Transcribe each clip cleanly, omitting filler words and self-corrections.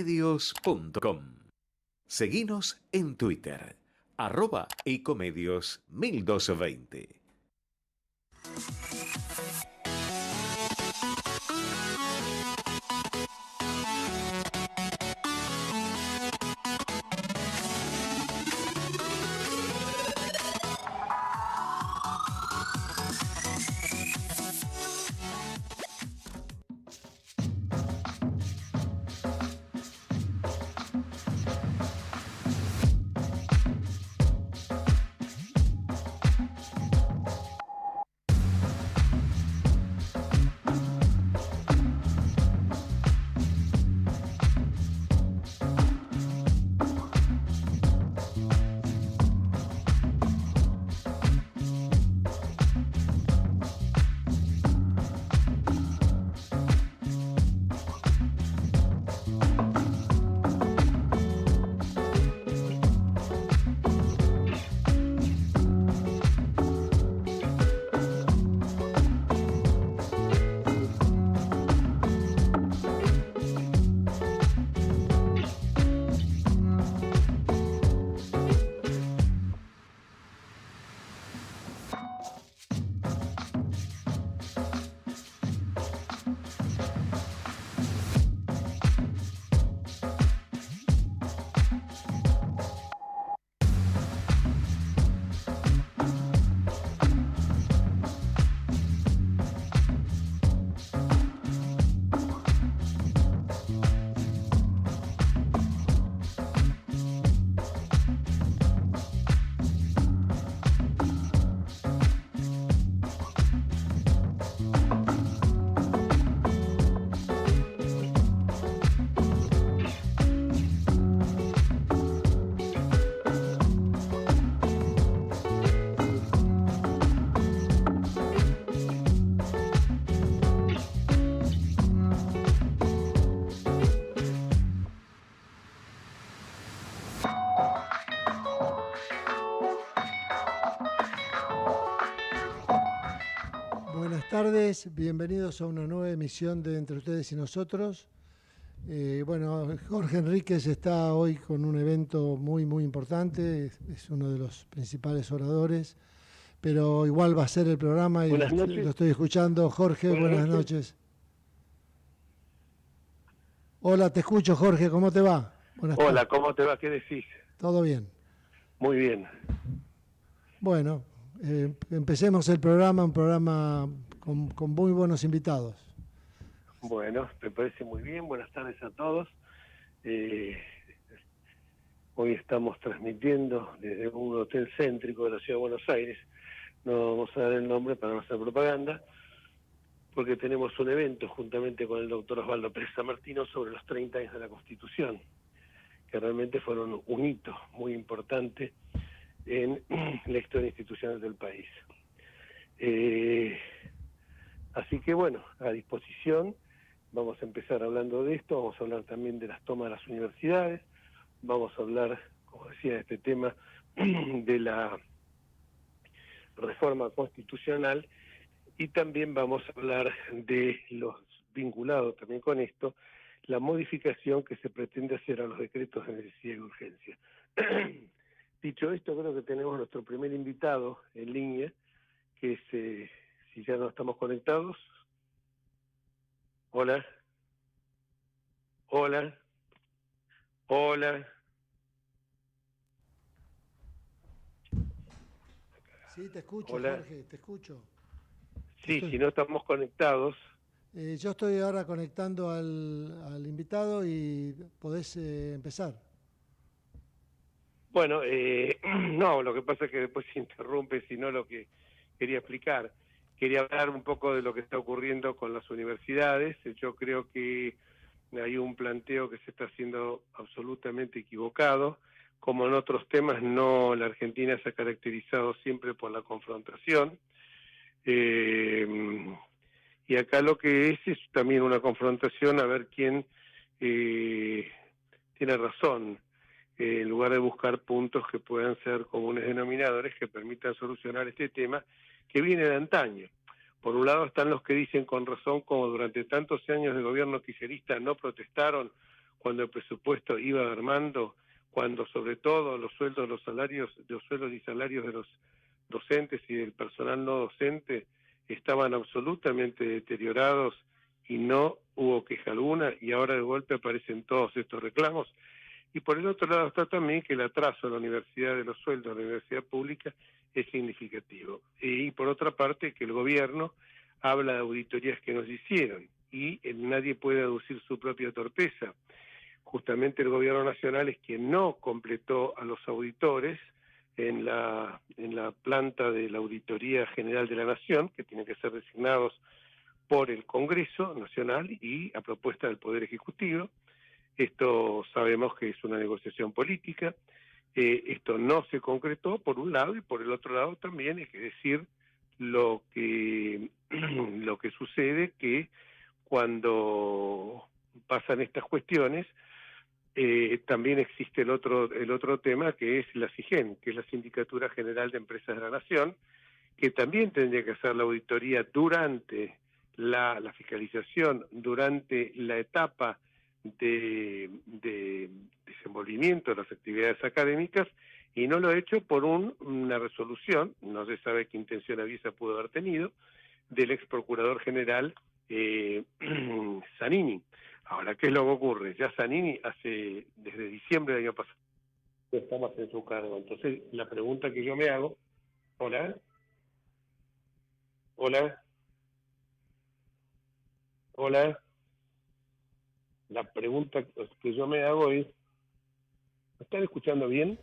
ecomedios.com. Seguinos en Twitter, @ecomedios1220. Buenas tardes, bienvenidos a una nueva emisión de Entre Ustedes y Nosotros. Jorge Enríquez está hoy con un evento muy importante, es uno de los principales oradores, pero igual va a ser el programa y lo estoy escuchando. Jorge, buenas noches. Hola, te escucho, Jorge, ¿cómo te va? Hola, ¿cómo te va? ¿Qué decís? ¿Todo bien? Muy bien. Bueno, empecemos el programa, un programa con muy buenos invitados. Bueno, me parece muy bien. Buenas tardes a todos. Hoy estamos transmitiendo desde un hotel céntrico de la ciudad de Buenos Aires. No vamos a dar el nombre para no hacer propaganda, porque tenemos un evento juntamente con el doctor Osvaldo Pérez San Martino sobre los 30 años de la Constitución, que realmente fueron un hito muy importante en la historia institucional del país. Así que bueno, a disposición, vamos a empezar hablando de esto, vamos a hablar también de las tomas de las universidades, vamos a hablar, como decía, de este tema de la reforma constitucional, y también vamos a hablar de los vinculados también con esto, la modificación que se pretende hacer a los decretos de necesidad y urgencia. Dicho esto, creo que tenemos nuestro primer invitado en línea, que es, si ya no estamos conectados. Hola. Hola. Hola. Sí, te escucho, Hola. Jorge, te escucho. Sí, si no estamos conectados. Yo estoy ahora conectando al invitado y podés empezar. Bueno, no, lo que pasa es que después se interrumpe, sino lo que quería explicar. Quería hablar un poco de lo que está ocurriendo con las universidades. Yo creo que hay un planteo que se está haciendo absolutamente equivocado. Como en otros temas, no, la Argentina se ha caracterizado siempre por la confrontación. Y acá lo que es también una confrontación a ver quién tiene razón, en lugar de buscar puntos que puedan ser comunes denominadores que permitan solucionar este tema que viene de antaño. Por un lado están los que dicen con razón, como durante tantos años de gobierno kirchnerista no protestaron cuando el presupuesto iba armando, cuando sobre todo los sueldos y salarios de los docentes y del personal no docente estaban absolutamente deteriorados y no hubo queja alguna, y ahora de golpe aparecen todos estos reclamos. Y por el otro lado está también que el atraso en la universidad de los sueldos de la universidad pública es significativo. Y por otra parte que el gobierno habla de auditorías que nos hicieron y nadie puede aducir su propia torpeza. Justamente el gobierno nacional es quien no completó a los auditores en la planta de la Auditoría General de la Nación, que tienen que ser designados por el Congreso Nacional y a propuesta del Poder Ejecutivo. Esto sabemos que es una negociación política. Esto no se concretó por un lado, y por el otro lado también hay que decir lo que sucede, que cuando pasan estas cuestiones también existe el otro tema, que es la SIGEN, que es la Sindicatura General de Empresas de la Nación, que también tendría que hacer la auditoría durante la fiscalización, durante la etapa de desenvolvimiento de las actividades académicas, y no lo ha hecho por una resolución, no se sabe qué intención avisa pudo haber tenido, del ex procurador general Zanini. Ahora, ¿qué es lo que ocurre? Ya Zanini desde diciembre del año pasado está más en su cargo. Entonces, la pregunta que yo me hago, hola, la pregunta que yo me hago es, ¿me están escuchando bien?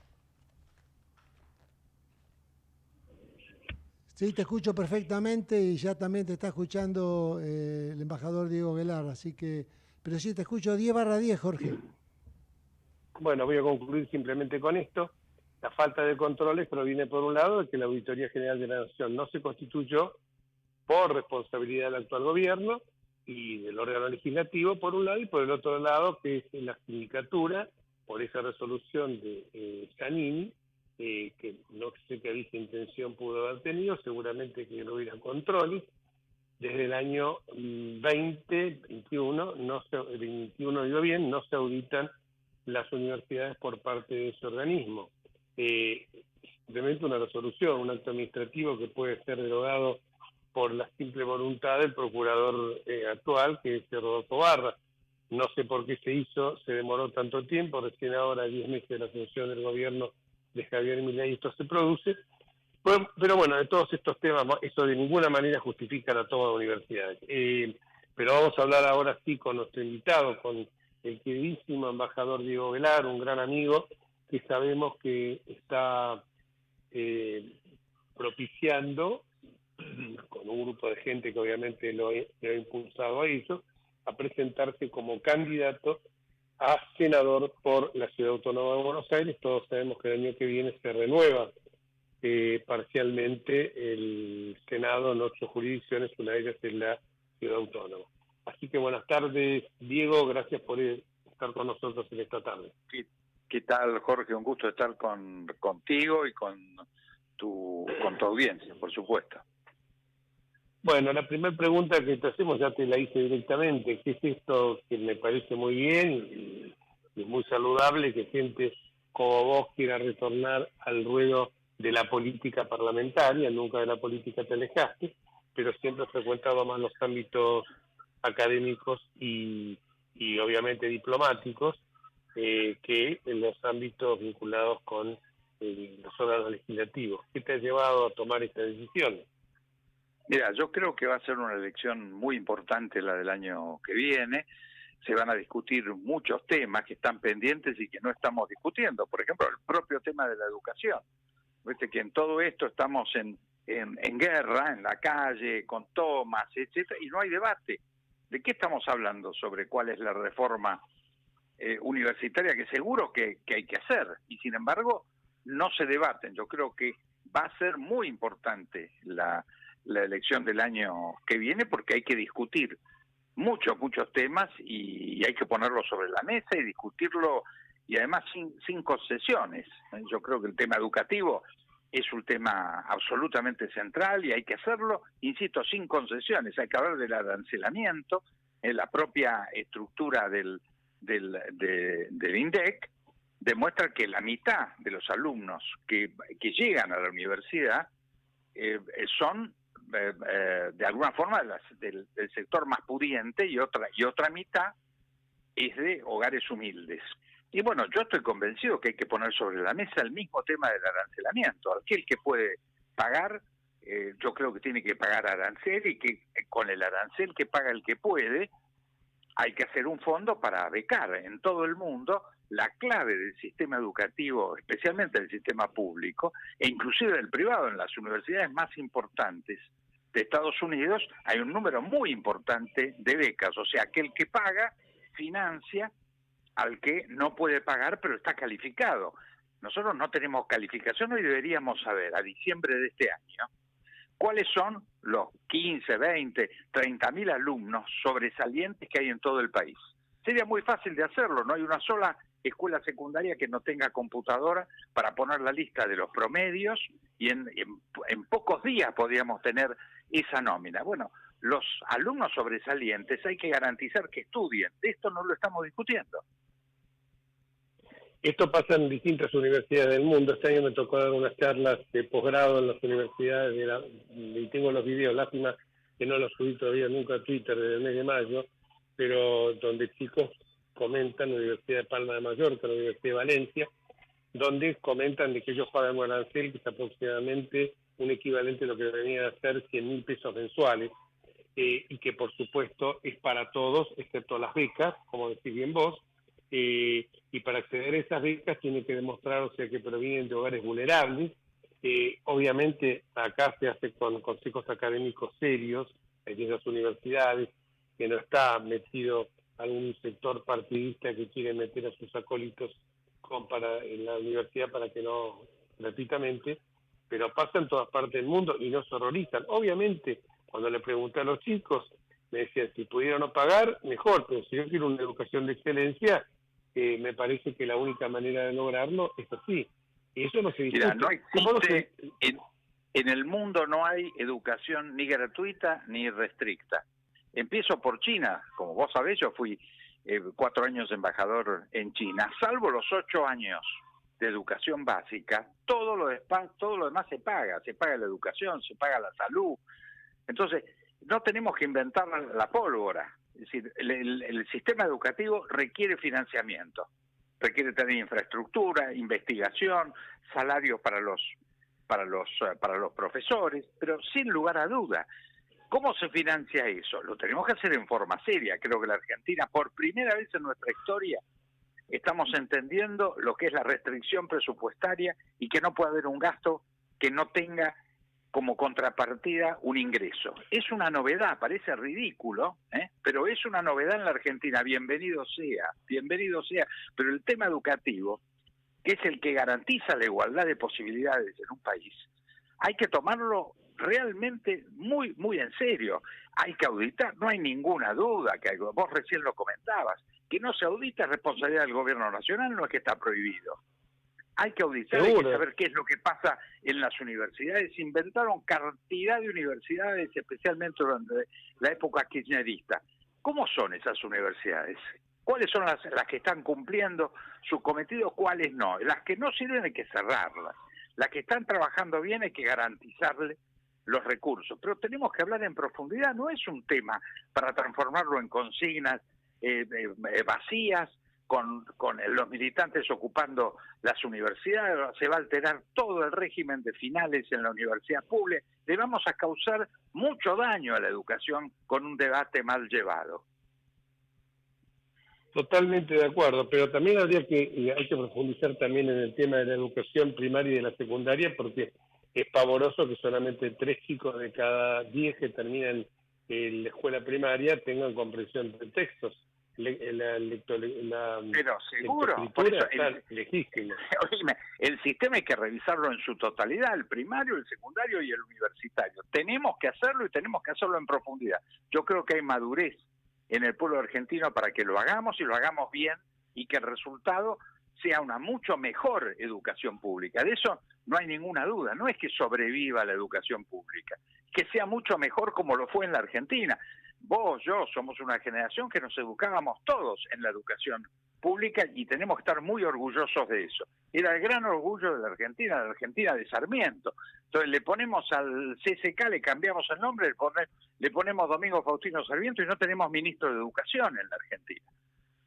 Sí, te escucho perfectamente, y ya también te está escuchando el embajador Diego Velar, así que, pero sí te escucho 10/10, Jorge. Bueno, voy a concluir simplemente con esto. La falta de controles proviene, por un lado, de que la Auditoría General de la Nación no se constituyó por responsabilidad del actual gobierno y del órgano legislativo, por un lado, y por el otro lado, que es la sindicatura, por esa resolución de Zanini, que no sé qué dicha intención pudo haber tenido, seguramente que no hubiera controles. Desde el año 2021, el 21 digo bien, no se auditan las universidades por parte de ese organismo. Simplemente una resolución, un acto administrativo que puede ser derogado por la simple voluntad del procurador actual, que es Rodolfo Barra. No sé por qué se demoró tanto tiempo, recién ahora, 10 meses de la asunción del gobierno de Javier Milei, esto se produce. Pero bueno, de todos estos temas, eso de ninguna manera justifican a toda la universidad. Pero vamos a hablar ahora sí con nuestro invitado, con el queridísimo embajador Diego Velar, un gran amigo que sabemos que está propiciando, con un grupo de gente que obviamente lo ha impulsado a eso, a presentarse como candidato a senador por la Ciudad Autónoma de Buenos Aires. Todos sabemos que el año que viene se renueva parcialmente el Senado en 8 jurisdicciones, una de ellas es la Ciudad Autónoma. Así que buenas tardes, Diego, gracias por estar con nosotros en esta tarde. ¿Qué tal, Jorge? Un gusto estar contigo y con tu audiencia, por supuesto. Bueno, la primera pregunta que te hacemos ya te la hice directamente. ¿Qué es esto que me parece muy bien y muy saludable, que gente como vos quiera retornar al ruedo de la política parlamentaria? Nunca de la política te alejaste, pero siempre has frecuentado más los ámbitos académicos y obviamente diplomáticos que en los ámbitos vinculados con los órganos legislativos. ¿Qué te ha llevado a tomar esta decisión? Mira, yo creo que va a ser una elección muy importante la del año que viene. Se van a discutir muchos temas que están pendientes y que no estamos discutiendo. Por ejemplo, el propio tema de la educación. Viste que en todo esto estamos en guerra, en la calle, con tomas, etcétera, y no hay debate. ¿De qué estamos hablando sobre cuál es la reforma universitaria que seguro que hay que hacer? Y sin embargo, no se debaten. Yo creo que va a ser muy importante la elección del año que viene, porque hay que discutir muchos temas y hay que ponerlo sobre la mesa y discutirlo, y además sin concesiones. Yo creo que el tema educativo es un tema absolutamente central y hay que hacerlo, insisto, sin concesiones. Hay que hablar del arancelamiento, la propia estructura del del INDEC demuestra que la mitad de los alumnos que llegan a la universidad son de alguna forma del sector más pudiente y otra mitad es de hogares humildes. Y bueno, yo estoy convencido que hay que poner sobre la mesa el mismo tema del arancelamiento. Aquel que puede pagar, yo creo que tiene que pagar arancel, y que con el arancel que paga el que puede, hay que hacer un fondo para becar en todo el mundo. La clave del sistema educativo, especialmente del sistema público, e inclusive del privado, en las universidades más importantes de Estados Unidos, hay un número muy importante de becas. O sea, aquel que paga financia al que no puede pagar, pero está calificado. Nosotros no tenemos calificación y deberíamos saber, a diciembre de este año, cuáles son los 15, 20, 30.000 alumnos sobresalientes que hay en todo el país. Sería muy fácil de hacerlo, no hay una sola escuela secundaria que no tenga computadora para poner la lista de los promedios, y en pocos días podríamos tener esa nómina. Bueno, los alumnos sobresalientes hay que garantizar que estudien. De esto no lo estamos discutiendo. Esto pasa en distintas universidades del mundo. Este año me tocó dar unas charlas de posgrado en las universidades y tengo los videos, lástima que no los subí todavía nunca a Twitter desde el mes de mayo, pero donde chicos comentan, la Universidad de Palma de Mallorca, la Universidad de Valencia, donde comentan de que ellos pagan un arancel que es aproximadamente un equivalente a lo que venía a ser 100.000 pesos mensuales, y que por supuesto es para todos, excepto las becas, como decís bien vos, y para acceder a esas becas tiene que demostrar, o sea, que provienen de hogares vulnerables. Obviamente acá se hace con consejos académicos serios en esas universidades, que no está metido algún sector partidista que quiere meter a sus acólitos en la universidad para que no, gratuitamente, pero pasa en todas partes del mundo y no se horrorizan. Obviamente, cuando le pregunté a los chicos, me decían, si pudieran no pagar, mejor, pero si yo quiero una educación de excelencia, me parece que la única manera de lograrlo es así. Y eso no se discute. Mira, no existe, en el mundo no hay educación ni gratuita ni restricta. Empiezo por China. Como vos sabés, yo fui 4 años embajador en China. Salvo los 8 años de educación básica, todo lo demás se paga. Se paga la educación, se paga la salud. Entonces, no tenemos que inventar la pólvora. Es decir, el sistema educativo requiere financiamiento, requiere tener infraestructura, investigación, salarios para los profesores, pero sin lugar a duda, ¿cómo se financia eso? Lo tenemos que hacer en forma seria. Creo que la Argentina, por primera vez en nuestra historia, estamos entendiendo lo que es la restricción presupuestaria y que no puede haber un gasto que no tenga como contrapartida un ingreso. Es una novedad, parece ridículo, pero es una novedad en la Argentina. Bienvenido sea, pero el tema educativo, que es el que garantiza la igualdad de posibilidades en un país, hay que tomarlo realmente muy, muy en serio. Hay que auditar, no hay ninguna duda, que vos recién lo comentabas, que no se audita es responsabilidad del gobierno nacional, no es que está prohibido. Hay que auditar, hay que saber qué es lo que pasa en las universidades. Se inventaron cantidad de universidades, especialmente durante la época kirchnerista. ¿Cómo son esas universidades? ¿Cuáles son las que están cumpliendo su cometido? ¿Cuáles no? Las que no sirven hay que cerrarlas. Las que están trabajando bien hay que garantizarle los recursos. Pero tenemos que hablar en profundidad. No es un tema para transformarlo en consignas vacías, con los militantes ocupando las universidades. Se va a alterar todo el régimen de finales en la universidad pública. Le vamos a causar mucho daño a la educación con un debate mal llevado. Totalmente de acuerdo, pero también hay que profundizar también en el tema de la educación primaria y de la secundaria, porque es pavoroso que solamente 3 chicos de cada 10 que terminan la escuela primaria tengan comprensión de textos. Pero seguro, por eso el sistema hay que revisarlo en su totalidad, el primario, el secundario y el universitario. Tenemos que hacerlo y tenemos que hacerlo en profundidad. Yo creo que hay madurez en el pueblo argentino para que lo hagamos y lo hagamos bien, y que el resultado sea una mucho mejor educación pública. De eso no hay ninguna duda. No es que sobreviva la educación pública, que sea mucho mejor como lo fue en la Argentina. vos, yo, somos una generación que nos educábamos todos en la educación pública y tenemos que estar muy orgullosos de eso. Era el gran orgullo de la Argentina de Sarmiento. Entonces le ponemos al CSK, le cambiamos el nombre, le ponemos Domingo Faustino Sarmiento y no tenemos ministro de Educación en la Argentina.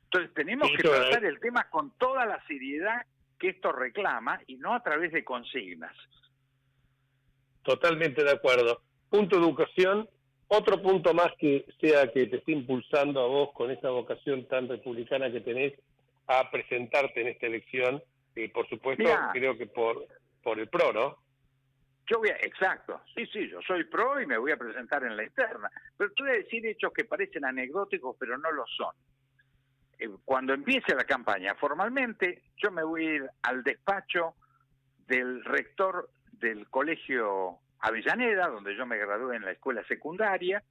Entonces tenemos que tratar el tema con toda la seriedad que esto reclama y no a través de consignas. Totalmente de acuerdo. Punto educación. Otro punto más que sea que te esté impulsando a vos con esa vocación tan republicana que tenés a presentarte en esta elección, por supuesto, creo que por el PRO, ¿no? Exacto, sí, yo soy PRO y me voy a presentar en la interna, pero te voy a decir hechos que parecen anecdóticos, pero no lo son. Cuando empiece la campaña formalmente, yo me voy a ir al despacho del rector del colegio Avellaneda, donde yo me gradué en la escuela secundaria,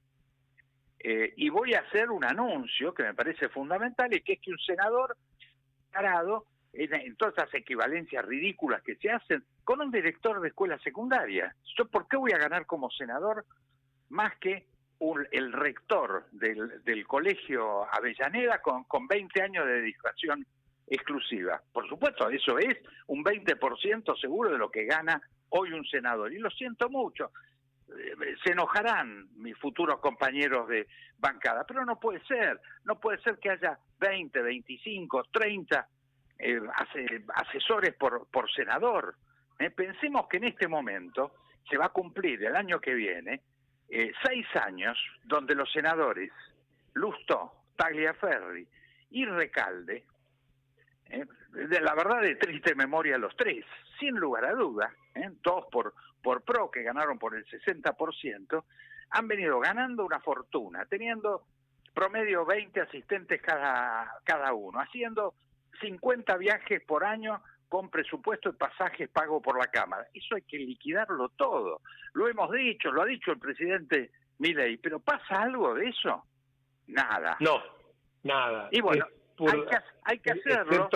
y voy a hacer un anuncio que me parece fundamental, y que es que un senador parado en todas esas equivalencias ridículas que se hacen con un director de escuela secundaria. ¿Yo por qué voy a ganar como senador más que el rector del colegio Avellaneda con 20 años de dedicación exclusiva? Por supuesto, eso es un 20% seguro de lo que gana hoy un senador, y lo siento mucho, se enojarán mis futuros compañeros de bancada, pero no puede ser que haya 20, 25, 30 asesores por senador. Pensemos que en este momento se va a cumplir el año que viene 6 años donde los senadores Lustó, Tagliaferri y Recalde, de la verdad de triste memoria los tres, sin lugar a duda, todos por PRO, que ganaron por el 60%, han venido ganando una fortuna, teniendo promedio 20 asistentes cada uno, haciendo 50 viajes por año con presupuesto de pasajes pago por la Cámara. Eso hay que liquidarlo todo. Lo hemos dicho, lo ha dicho el presidente Milei, pero ¿pasa algo de eso? Nada. No, nada. Y bueno, hay que hacerlo.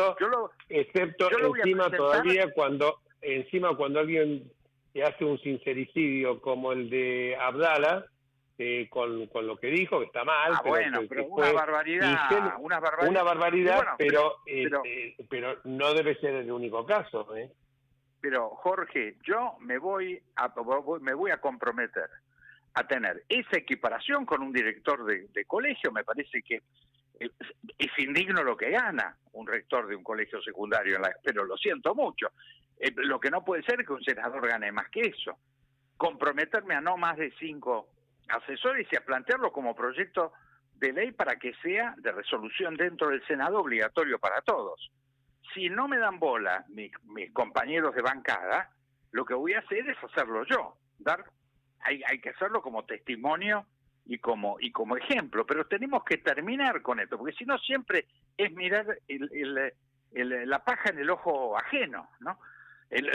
Excepto encima todavía cuando alguien hace un sincericidio como el de Abdala, con lo que dijo, que está mal. Pero una barbaridad. Una barbaridad, bueno, pero no debe ser el único caso. Pero Jorge, yo me voy a comprometer a tener esa equiparación con un director de colegio. Me parece que es indigno lo que gana un rector de un colegio secundario, pero lo siento mucho. Lo que no puede ser es que un senador gane más que eso. Comprometerme a no más de 5 asesores y a plantearlo como proyecto de ley para que sea de resolución dentro del Senado, obligatorio para todos. Si no me dan bola mis compañeros de bancada, lo que voy a hacer es hacerlo yo. Hay que hacerlo como testimonio y como ejemplo, pero tenemos que terminar con esto, porque si no siempre es mirar la paja en el ojo ajeno, ¿no?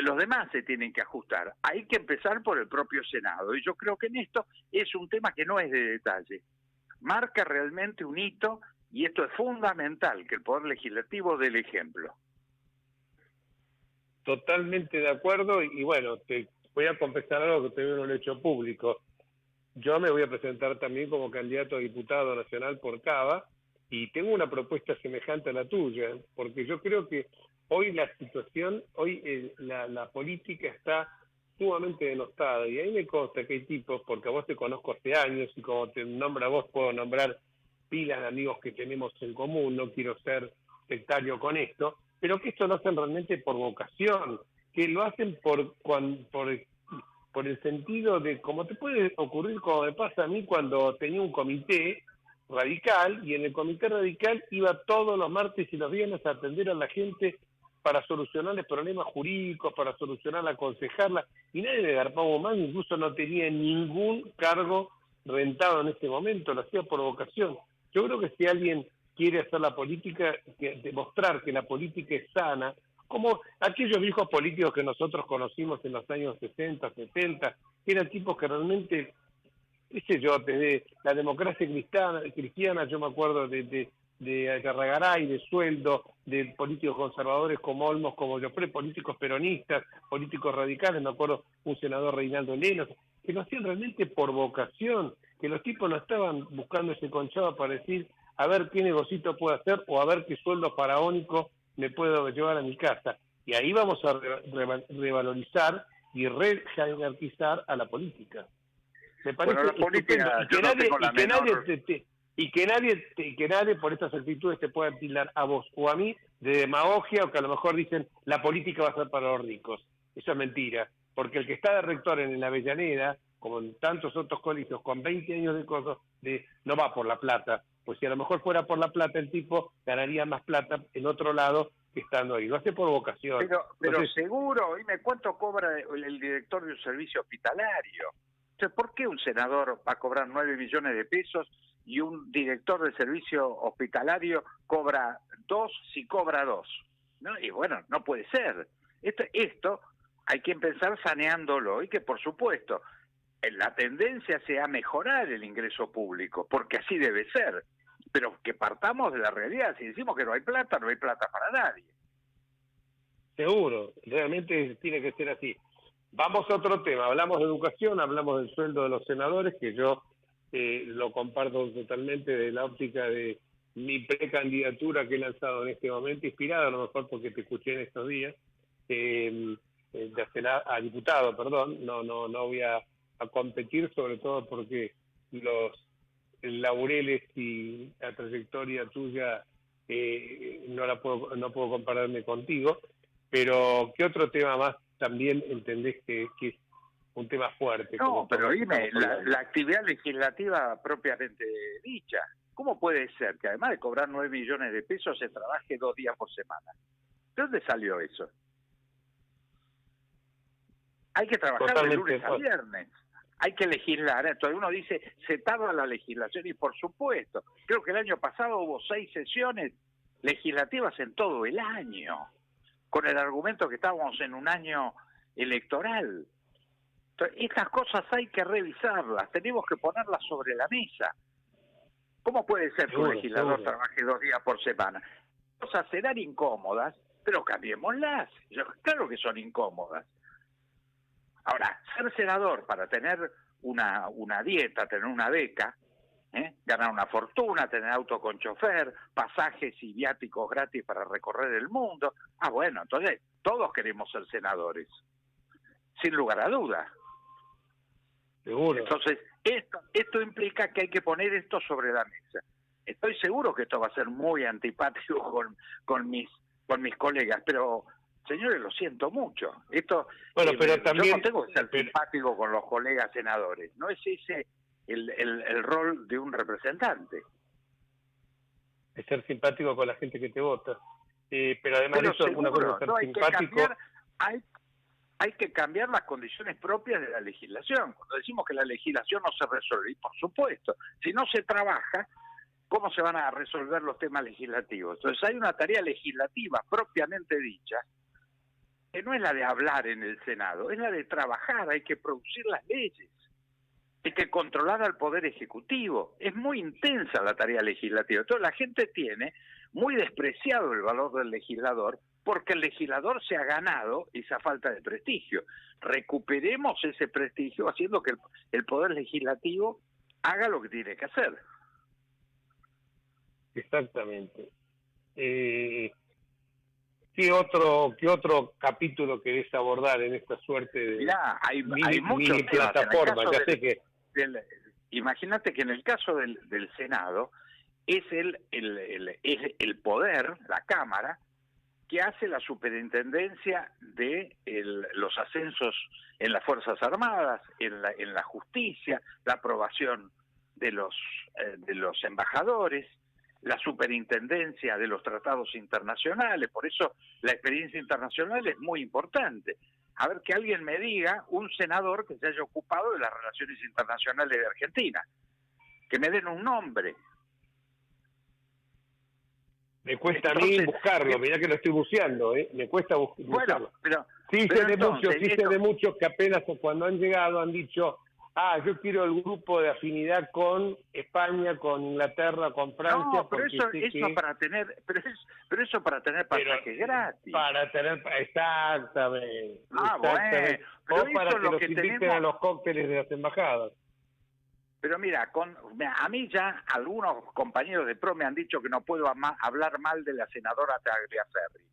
Los demás se tienen que ajustar. Hay que empezar por el propio Senado, y yo creo que en esto es un tema que no es de detalle. Marca realmente un hito, y esto es fundamental, que el Poder Legislativo dé el ejemplo. Totalmente de acuerdo, y bueno, te voy a confesar algo que todavía no lo he hecho público. Yo me voy a presentar también como candidato a diputado nacional por Cava, y tengo una propuesta semejante a la tuya, porque yo creo que hoy la situación, la política está sumamente denostada, y ahí me consta que hay tipos, porque a vos te conozco hace años, y como te nombro a vos puedo nombrar pilas de amigos que tenemos en común, no quiero ser sectario con esto, pero que esto lo hacen realmente por vocación, que lo hacen por el sentido de, como te puede ocurrir, como me pasa a mí cuando tenía un comité radical, y en el comité radical iba todos los martes y los viernes a atender a la gente para solucionarles problemas jurídicos, para solucionarla, aconsejarla, y nadie me garpaba más, incluso no tenía ningún cargo rentado en este momento, lo hacía por vocación. Yo creo que si alguien quiere hacer la política, demostrar que la política es sana, como aquellos viejos políticos que nosotros conocimos en los años 60, 70, que eran tipos que realmente, qué sé yo, desde la democracia cristiana, yo me acuerdo de Garragaray, de Sueldo, de políticos conservadores como Olmos, como Joffre, políticos peronistas, políticos radicales, me acuerdo un senador Reinaldo Lenos, que lo hacían realmente por vocación, que los tipos no estaban buscando ese conchado para decir a ver qué negocito puedo hacer o a ver qué sueldo faraónico me puedo llevar a mi casa. Y ahí vamos a revalorizar y rejerarquizar a la política. Me parece la política, y que nadie por estas actitudes te pueda tildar a vos o a mí de demagogia, o que a lo mejor dicen la política va a ser para los ricos. Eso es mentira, porque el que está de rector en la Avellaneda, como en tantos otros colegios con 20 años de cosas, no va por la plata, pues si a lo mejor fuera por la plata el tipo ganaría más plata en otro lado que estando ahí, lo hace por vocación. Pero entonces, seguro, dime, ¿cuánto cobra el director de un servicio hospitalario? Entonces, ¿por qué un senador va a cobrar 9 millones de pesos y un director de servicio hospitalario cobra 2 si cobra 2? ¿No? Y bueno, no puede ser. Esto hay que empezar saneándolo y que, por supuesto, la tendencia sea mejorar el ingreso público, porque así debe ser. Pero que partamos de la realidad. Si decimos que no hay plata, no hay plata para nadie. Seguro, realmente tiene que ser así. Vamos a otro tema. Hablamos de educación, hablamos del sueldo de los senadores, que yo lo comparto totalmente de la óptica de mi precandidatura que he lanzado en este momento, inspirada a lo mejor porque te escuché en estos días, a diputado, perdón. No voy a competir, sobre todo porque los laureles y la trayectoria tuya no puedo compararme contigo, pero ¿qué otro tema más también entendés que es un tema fuerte? No, pero dime, la actividad legislativa propiamente dicha, ¿cómo puede ser que además de cobrar 9 millones de pesos se trabaje 2 días por semana? ¿De dónde salió eso? Hay que trabajar Totalmente de lunes a viernes. Hay que legislar. Entonces uno dice, se tarda la legislación, y por supuesto, creo que el año pasado hubo 6 sesiones legislativas en todo el año, con el argumento que estábamos en un año electoral. Entonces, estas cosas hay que revisarlas, tenemos que ponerlas sobre la mesa. ¿Cómo puede ser que un legislador trabaje 2 días por semana? Cosas serán incómodas, pero cambiémoslas. Claro que son incómodas. Ahora, ser senador para tener una dieta, tener una beca, ganar una fortuna, tener auto con chofer, pasajes y viáticos gratis para recorrer el mundo. Bueno, entonces todos queremos ser senadores, sin lugar a dudas. Seguro. Entonces, esto implica que hay que poner esto sobre la mesa. Estoy seguro que esto va a ser muy antipático con mis colegas, pero señores, lo siento mucho. Pero también yo no tengo que ser simpático con los colegas senadores. No es ese el rol de un representante. Es ser simpático con la gente que te vota. Pero además de eso, alguna cosa es ser simpático. Hay que cambiar las condiciones propias de la legislación. Cuando decimos que la legislación no se resuelve, y por supuesto, si no se trabaja, ¿cómo se van a resolver los temas legislativos? Entonces hay una tarea legislativa propiamente dicha, que no es la de hablar en el Senado, es la de trabajar. Hay que producir las leyes, hay que controlar al Poder Ejecutivo. Es muy intensa la tarea legislativa. Entonces la gente tiene muy despreciado el valor del legislador, porque el legislador se ha ganado esa falta de prestigio. Recuperemos ese prestigio haciendo que el Poder Legislativo haga lo que tiene que hacer. Exactamente. ¿Qué otro capítulo querés abordar en esta suerte de hay muchos plataforma? Imagínate que en el caso del Senado es el poder, la Cámara, que hace la superintendencia de los ascensos en las Fuerzas Armadas, en la justicia, la aprobación de los embajadores, la superintendencia de los tratados internacionales. Por eso la experiencia internacional es muy importante. A ver, que alguien me diga un senador que se haya ocupado de las relaciones internacionales de Argentina, que me den un nombre. Me cuesta a mí buscarlo, mirá que lo estoy buceando, me cuesta buscarlo. Bueno, sé de muchos que apenas cuando han llegado han dicho, yo quiero el grupo de afinidad con España, con Inglaterra, con Francia. No, pero eso para tener, pero eso para tener pasajes gratis. Para tener, exactamente. Bueno, o para que los inviten a los cócteles de las embajadas. Pero mira, a mí ya algunos compañeros de PRO me han dicho que no puedo hablar mal de la senadora Tagliaferri.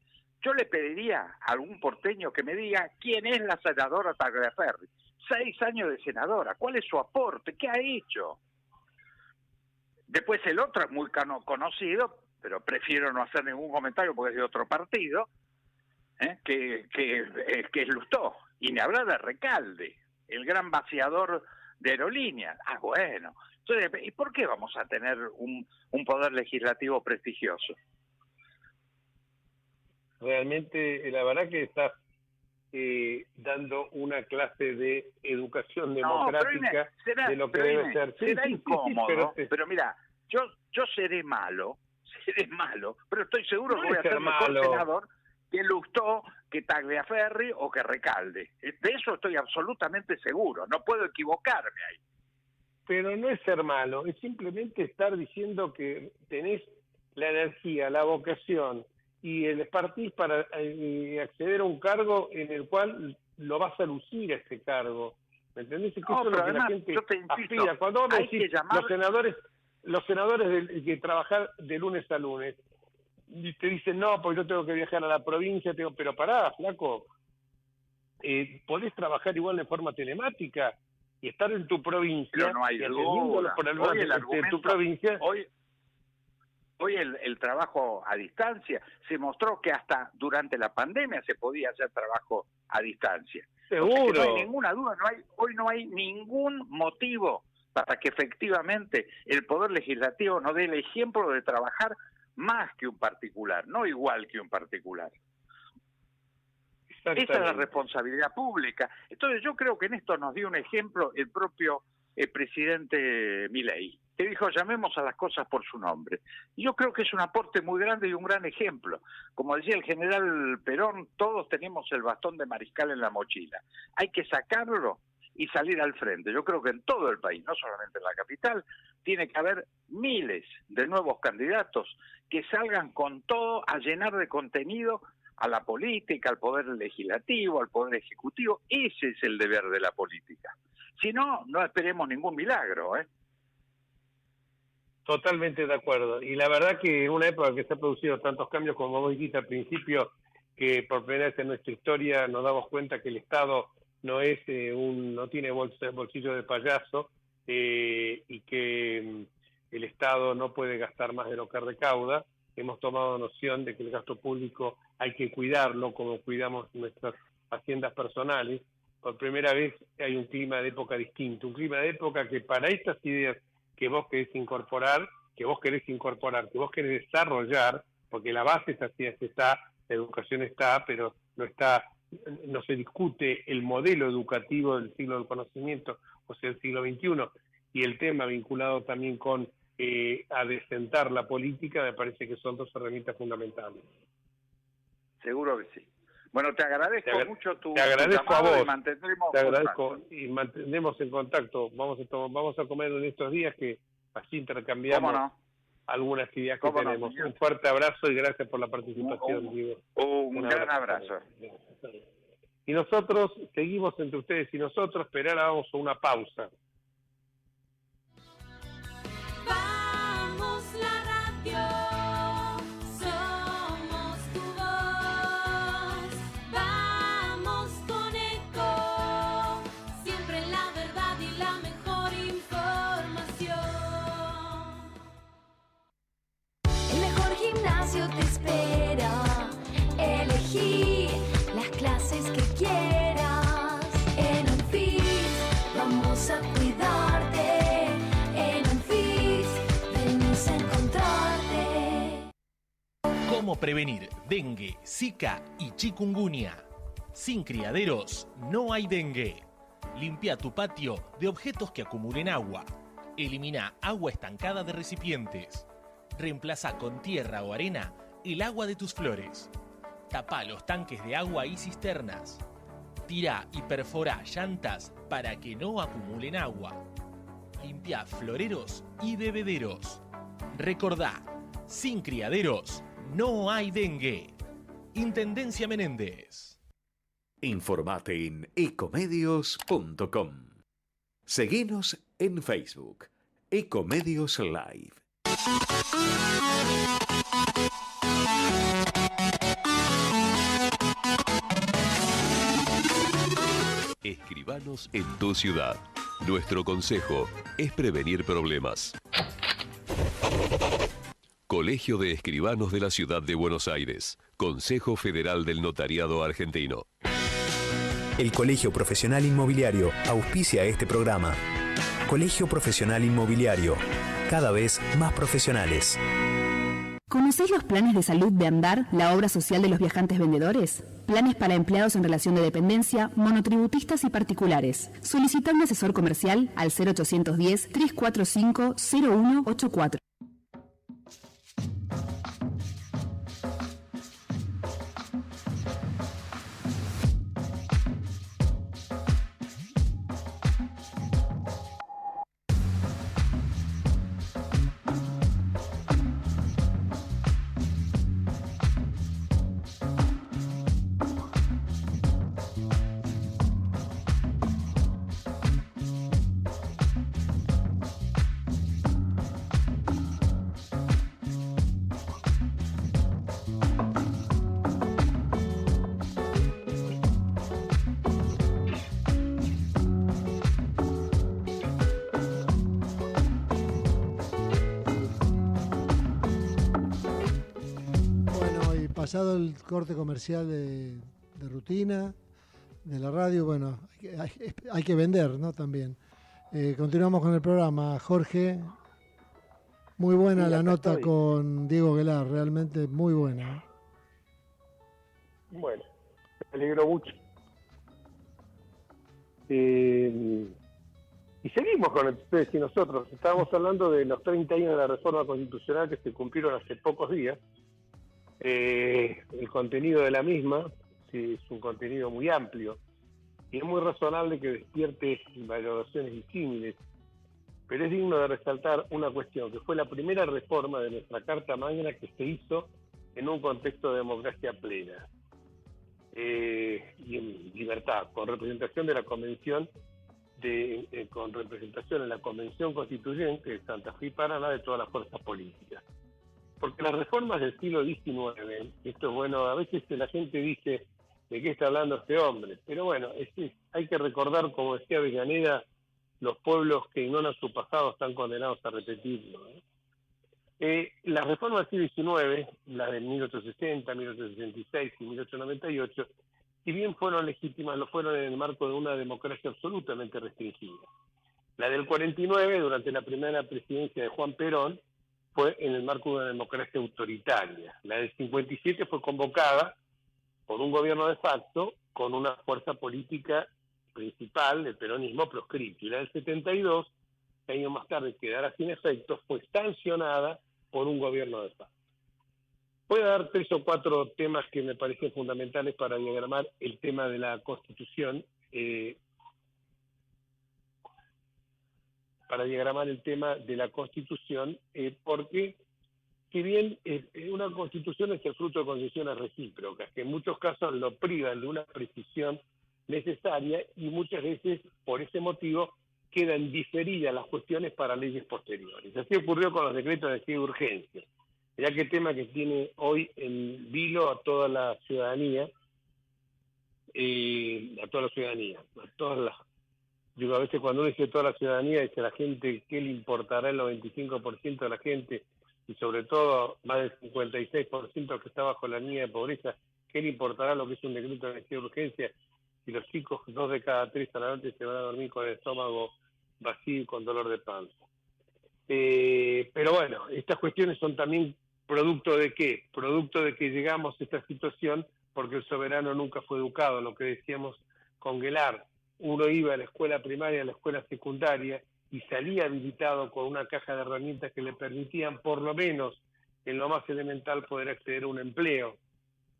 Yo le pediría a algún porteño que me diga quién es la senadora Tagliaferri. 6 años de senadora, ¿cuál es su aporte? ¿Qué ha hecho? Después el otro es muy conocido, pero prefiero no hacer ningún comentario porque es de otro partido, que es Lustó. Y me habla de Recalde, el gran vaciador de aerolíneas. Ah, bueno. Entonces, ¿y por qué vamos a tener un poder legislativo prestigioso? Realmente, la verdad que estás dando una clase de educación democrática de lo que debe ser. Será incómodo, pero mira, yo seré malo, pero estoy seguro que voy a ser mejor senador que Lustó, que Tagliaferri o que Recalde. De eso estoy absolutamente seguro, no puedo equivocarme ahí. Pero no es ser malo, es simplemente estar diciendo que tenés la energía, la vocación y el expertise para acceder a un cargo en el cual lo vas a lucir a ese cargo. ¿Me entendés? Que eso es lo que la gente aspira. Cuando vos decís los senadores que trabajar de lunes a lunes, y te dicen, no, porque yo tengo que viajar a la provincia, pero pará, flaco, podés trabajar igual de forma telemática y estar en tu provincia, pero no hay duda. En tu provincia. Hoy el trabajo a distancia se mostró que hasta durante la pandemia se podía hacer trabajo a distancia. Seguro. O sea, no hay ninguna duda, hoy no hay ningún motivo para que efectivamente el Poder Legislativo nos dé el ejemplo de trabajar más que un particular, no igual que un particular. Esa es la responsabilidad pública. Entonces yo creo que en esto nos dio un ejemplo el propio presidente Milei, que dijo llamemos a las cosas por su nombre. Y yo creo que es un aporte muy grande y un gran ejemplo. Como decía el general Perón, todos tenemos el bastón de mariscal en la mochila. Hay que sacarlo y salir al frente. Yo creo que en todo el país, no solamente en la capital, tiene que haber miles de nuevos candidatos que salgan con todo a llenar de contenido a la política, al poder legislativo, al poder ejecutivo. Ese es el deber de la política. Si no, no esperemos ningún milagro, Totalmente de acuerdo. Y la verdad que en una época que se han producido tantos cambios, como vos dijiste al principio, que por primera vez en nuestra historia nos damos cuenta que el Estado no tiene bolsillo de payaso, y que el Estado no puede gastar más de lo que recauda. Hemos tomado noción de que el gasto público hay que cuidarlo como cuidamos nuestras haciendas personales. Por primera vez hay un clima de época distinto, un clima de época que para estas ideas que vos querés incorporar, que vos querés desarrollar, porque la base es así, está, la educación está, pero no se discute el modelo educativo del siglo del conocimiento, o sea, el siglo XXI, y el tema vinculado también con adecentar la política, me parece que son dos herramientas fundamentales. Seguro que sí. Bueno, te agradezco mucho tu llamado a vos. Y mantendremos en contacto. Vamos a comer en estos días, que así intercambiamos algunas ideas que tenemos. Un fuerte abrazo y gracias por la participación, Diego. Un gran abrazo. Y nosotros seguimos entre ustedes y nosotros, pero ahora vamos a una pausa. Te espera, elegí las clases que quieras. En Anfis vamos a cuidarte. En Anfis venimos a encontrarte. ¿Cómo prevenir dengue, zika y chikungunya? Sin criaderos no hay dengue. Limpia tu patio de objetos que acumulen agua. Elimina agua estancada de recipientes. Reemplaza con tierra o arena el agua de tus flores. Tapa los tanques de agua y cisternas. Tira y perfora llantas para que no acumulen agua. Limpia floreros y bebederos. Recordá, sin criaderos no hay dengue. Intendencia Menéndez. Informate en ecomedios.com. Seguinos en Facebook, Ecomedios Live. Escribanos en tu ciudad. Nuestro consejo es prevenir problemas. Colegio de Escribanos de la Ciudad de Buenos Aires. Consejo Federal del Notariado Argentino. El Colegio Profesional Inmobiliario auspicia este programa. Colegio Profesional Inmobiliario, cada vez más profesionales. ¿Conocéis los planes de salud de Andar, la obra social de los viajantes vendedores? Planes para empleados en relación de dependencia, monotributistas y particulares. Solicita un asesor comercial al 0810-345-0184. Pasado el corte comercial de rutina de la radio, bueno, hay que vender, ¿no? También. Continuamos con el programa. Jorge, muy buena la nota con Diego Guelar, realmente muy buena. Bueno, me alegro mucho. Y seguimos con ustedes y nosotros. Estábamos hablando de los 30 años de la reforma constitucional que se cumplieron hace pocos días. El contenido de la misma sí, es un contenido muy amplio y es muy razonable que despierte valoraciones disímiles, pero es digno de resaltar una cuestión, que fue la primera reforma de nuestra Carta Magna que se hizo en un contexto de democracia plena y en libertad, con representación de la Convención con representación en la Convención Constituyente de Santa Fe y Paraná de todas las fuerzas políticas. Porque las reformas del siglo XIX, esto es bueno, a veces la gente dice de qué está hablando este hombre, pero bueno, hay que recordar, como decía Avellaneda, los pueblos que ignoran su pasado están condenados a repetirlo. Las reformas del siglo XIX, las de 1860, 1866 y 1898, si bien fueron legítimas, lo fueron en el marco de una democracia absolutamente restringida. La del 49, durante la primera presidencia de Juan Perón, fue en el marco de una democracia autoritaria. La del 57 fue convocada por un gobierno de facto con una fuerza política principal, el peronismo proscrito. Y la del 72, años más tarde quedara sin efecto, fue sancionada por un gobierno de facto. Voy a dar 3 o 4 temas que me parecen fundamentales para diagramar el tema de la Constitución, porque si bien una Constitución es el fruto de concesiones recíprocas, que en muchos casos lo privan de una precisión necesaria y muchas veces, por ese motivo, quedan diferidas las cuestiones para leyes posteriores. Así ocurrió con los decretos de necesidad de urgencia, ya que tema que tiene hoy en vilo a toda la ciudadanía, Digo, a veces cuando uno dice toda la ciudadanía, dice la gente, ¿qué le importará el 95% de la gente? Y sobre todo, más del 56% que está bajo la línea de pobreza, ¿qué le importará lo que es un decreto de necesidad de urgencia? Si los chicos, 2 de cada 3 a la noche se van a dormir con el estómago vacío y con dolor de panza. Pero bueno, estas cuestiones son también producto de ¿qué? Producto de que llegamos a esta situación porque el soberano nunca fue educado, lo que decíamos con Guelar. Uno iba a la escuela primaria, a la escuela secundaria y salía habilitado con una caja de herramientas que le permitían, por lo menos, en lo más elemental, poder acceder a un empleo.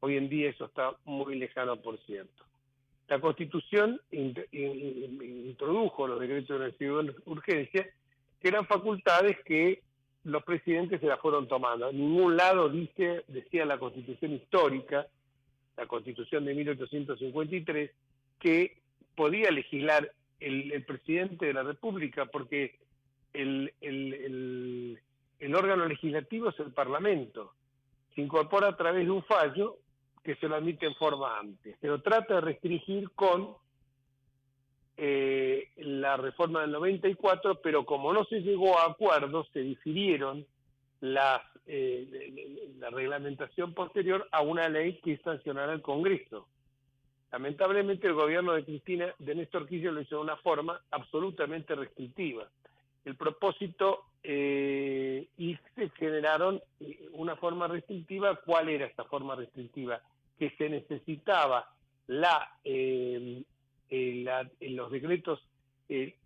Hoy en día eso está muy lejano, por cierto. La Constitución introdujo los decretos de necesidad de urgencia, que eran facultades que los presidentes se las fueron tomando. En ningún lado decía la Constitución histórica, la Constitución de 1853, que podía legislar el presidente de la República, porque el órgano legislativo es el Parlamento. Se incorpora a través de un fallo que se lo admite en forma amplia. Se lo trata de restringir con la reforma del 94, pero como no se llegó a acuerdos, se difirieron la reglamentación posterior a una ley que sancionará el Congreso. Lamentablemente el gobierno de Néstor Kirchner lo hizo de una forma absolutamente restrictiva. El propósito y se generaron una forma restrictiva. ¿Cuál era esta forma restrictiva? Que se necesitaba los decretos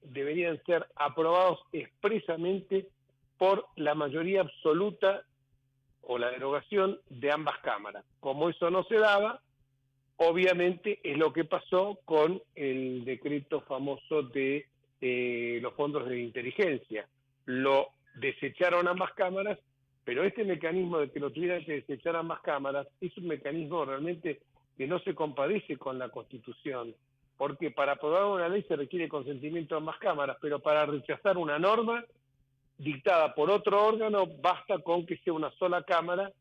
deberían ser aprobados expresamente por la mayoría absoluta o la derogación de ambas cámaras. Como eso no se daba, obviamente es lo que pasó con el decreto famoso de los fondos de inteligencia. Lo desecharon ambas cámaras, pero este mecanismo de que lo tuvieran que desechar ambas cámaras es un mecanismo realmente que no se compadece con la Constitución, porque para aprobar una ley se requiere consentimiento de ambas cámaras, pero para rechazar una norma dictada por otro órgano basta con que sea una sola cámara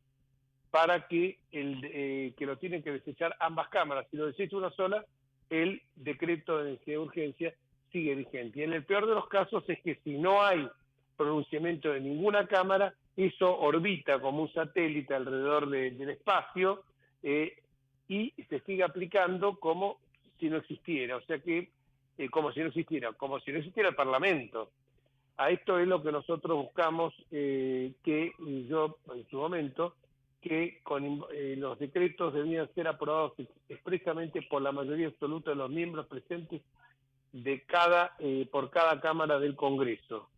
para que que lo tienen que desechar ambas cámaras. Si lo desecha una sola, el decreto de necesidad de urgencia sigue vigente. Y en el peor de los casos es que si no hay pronunciamiento de ninguna cámara, eso orbita como un satélite alrededor del espacio y se sigue aplicando como si no existiera, o sea que como si no existiera el Parlamento. A esto es lo que nosotros buscamos, que yo en su momento, que con los decretos debían ser aprobados expresamente por la mayoría absoluta de los miembros presentes por cada Cámara del Congreso,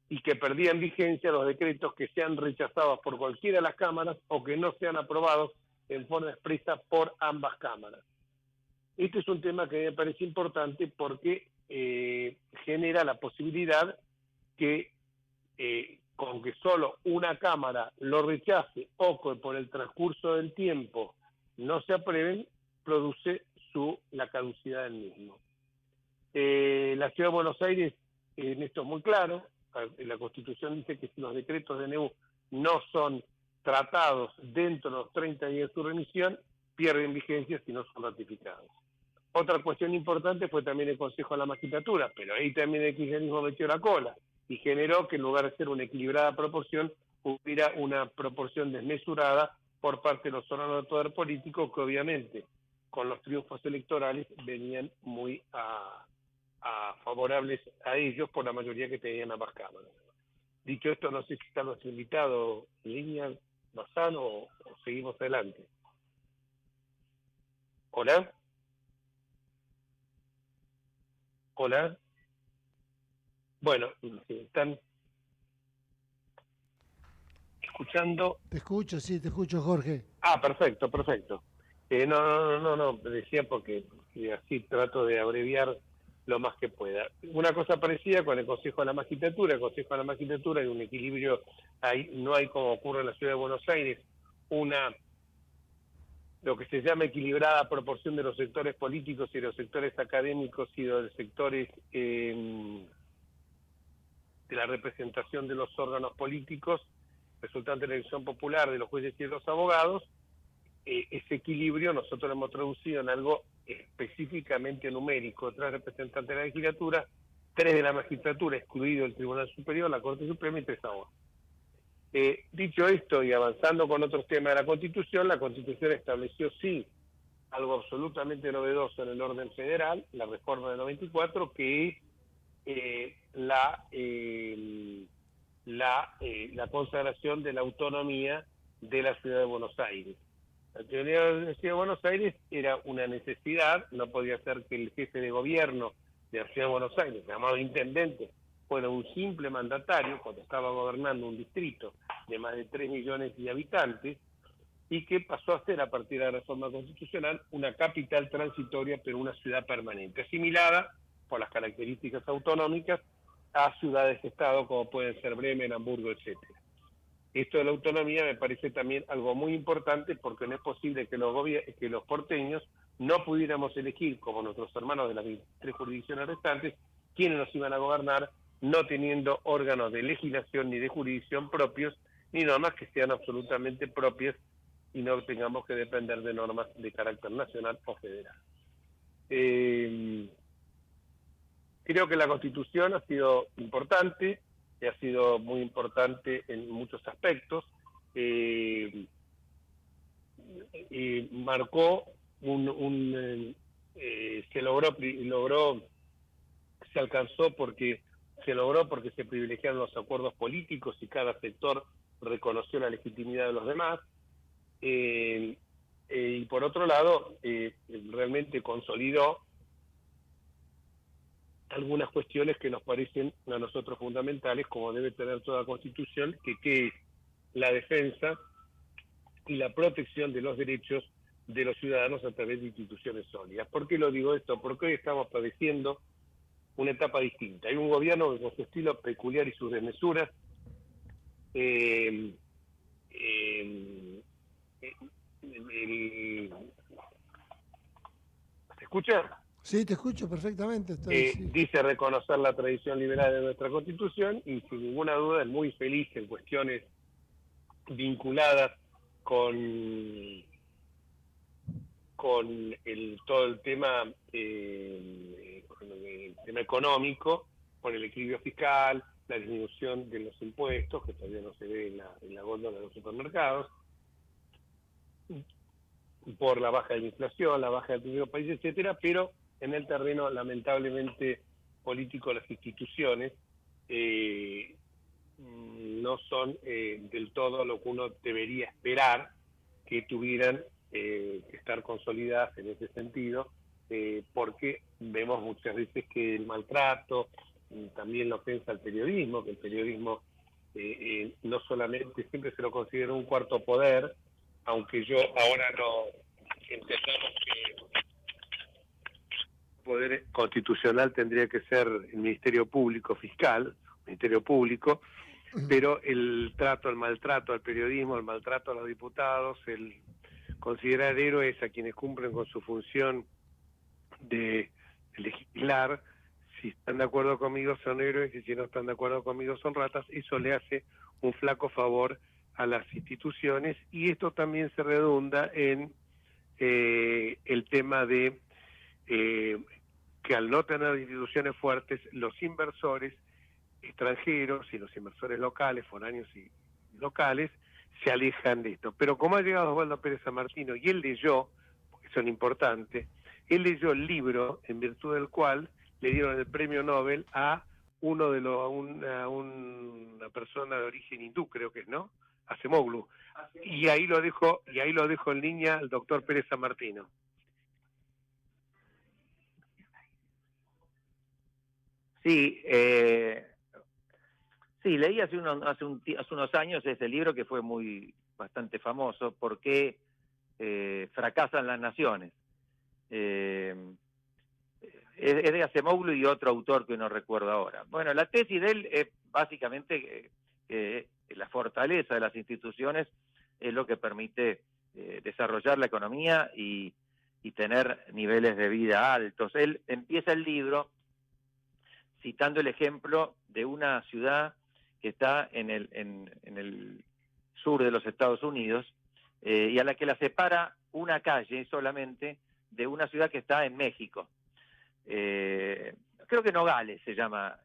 y que perdían vigencia los decretos que sean rechazados por cualquiera de las cámaras o que no sean aprobados en forma expresa por ambas cámaras. Este es un tema que me parece importante porque genera la posibilidad que con que solo una cámara lo rechace o que por el transcurso del tiempo no se aprueben, produce la caducidad del mismo. La Ciudad de Buenos Aires, en esto es muy claro, la Constitución dice que si los decretos de NEU no son tratados dentro de los 30 días de su remisión, pierden vigencia si no son ratificados. Otra cuestión importante fue también el Consejo de la Magistratura, pero ahí también el kirchnerismo metió la cola y generó que en lugar de ser una equilibrada proporción, hubiera una proporción desmesurada por parte de los órganos de poder político que obviamente con los triunfos electorales venían muy favorables a ellos por la mayoría que tenían ambas cámaras. Dicho esto, no sé si está nuestro invitado en línea, Bazán, o seguimos adelante. ¿Hola? ¿Hola? Bueno, ¿están escuchando? Te escucho, sí, te escucho, Jorge. Perfecto. No, decía porque así trato de abreviar lo más que pueda. Una cosa parecida con el Consejo de la Magistratura. El Consejo de la Magistratura hay un equilibrio, no hay como ocurre en la Ciudad de Buenos Aires, lo que se llama equilibrada proporción de los sectores políticos y de los sectores académicos y de los sectores de la representación de los órganos políticos, resultante de la elección popular de los jueces y de los abogados. Ese equilibrio nosotros lo hemos traducido en algo específicamente numérico: 3 representantes de la legislatura, 3 de la magistratura, excluido el Tribunal Superior, la Corte Suprema y 3 abogados. Dicho esto y avanzando con otros temas de la Constitución estableció sí algo absolutamente novedoso en el orden federal, la reforma del 94, que es la consagración de la autonomía de la Ciudad de Buenos Aires. La autonomía de la Ciudad de Buenos Aires era una necesidad, no podía ser que el jefe de gobierno de la Ciudad de Buenos Aires, llamado intendente, fuera un simple mandatario cuando estaba gobernando un distrito de más de 3 millones de habitantes, y que pasó a ser, a partir de la reforma constitucional, una capital transitoria, pero una ciudad permanente, asimilada por las características autonómicas a ciudades-estado como pueden ser Bremen, Hamburgo, etcétera. Esto de la autonomía me parece también algo muy importante, porque no es posible que los porteños no pudiéramos elegir, como nuestros hermanos de las 23 jurisdicciones restantes, quiénes nos iban a gobernar, no teniendo órganos de legislación ni de jurisdicción propios, ni normas que sean absolutamente propias y no tengamos que depender de normas de carácter nacional o federal. Creo que la Constitución ha sido importante, y ha sido muy importante en muchos aspectos, y marcó se alcanzó porque se privilegiaron los acuerdos políticos y cada sector reconoció la legitimidad de los demás, y por otro lado realmente consolidó algunas cuestiones que nos parecen a nosotros fundamentales, como debe tener toda Constitución, que es la defensa y la protección de los derechos de los ciudadanos a través de instituciones sólidas. ¿Por qué lo digo esto? Porque hoy estamos padeciendo una etapa distinta. Hay un gobierno que con su estilo peculiar y sus desmesuras ¿se escucha? Sí, te escucho perfectamente. Sí. Dice reconocer la tradición liberal de nuestra Constitución y sin ninguna duda es muy feliz en cuestiones vinculadas con todo el tema económico, con el equilibrio fiscal, la disminución de los impuestos, que todavía no se ve en la góndola de los supermercados, por la baja de la inflación, la baja del PIB del país, etcétera, pero en el terreno lamentablemente político las instituciones no son del todo lo que uno debería esperar que tuvieran que estar consolidadas en ese sentido, porque vemos muchas veces que el maltrato, también la ofensa al periodismo, que el periodismo no solamente siempre se lo considera un cuarto poder, aunque yo ahora no entendamos que el poder constitucional tendría que ser el Ministerio Público Fiscal, Ministerio Público, pero el maltrato al periodismo, el maltrato a los diputados, el considerar héroes a quienes cumplen con su función de legislar, si están de acuerdo conmigo son héroes y si no están de acuerdo conmigo son ratas, eso le hace un flaco favor a las instituciones, y esto también se redunda en el tema de que al no tener instituciones fuertes, los inversores extranjeros y los inversores locales, foráneos y locales, se alejan de esto. Pero como ha llegado Osvaldo Pérez San Martino y él leyó, porque son importantes, él leyó el libro en virtud del cual le dieron el premio Nobel a una persona de origen hindú, creo que es, ¿no? Acemoglu. Y ahí lo dejo en línea el doctor Pérez San Martino. Sí, leí hace unos años ese libro que fue bastante famoso, ¿Por qué fracasan las naciones? Es de Acemoglu y otro autor que no recuerdo ahora. Bueno, la tesis de él es básicamente que la fortaleza de las instituciones es lo que permite desarrollar la economía y tener niveles de vida altos. Él empieza el libro citando el ejemplo de una ciudad que está en el sur de los Estados Unidos y a la que la separa una calle solamente de una ciudad que está en México. Creo que Nogales se llama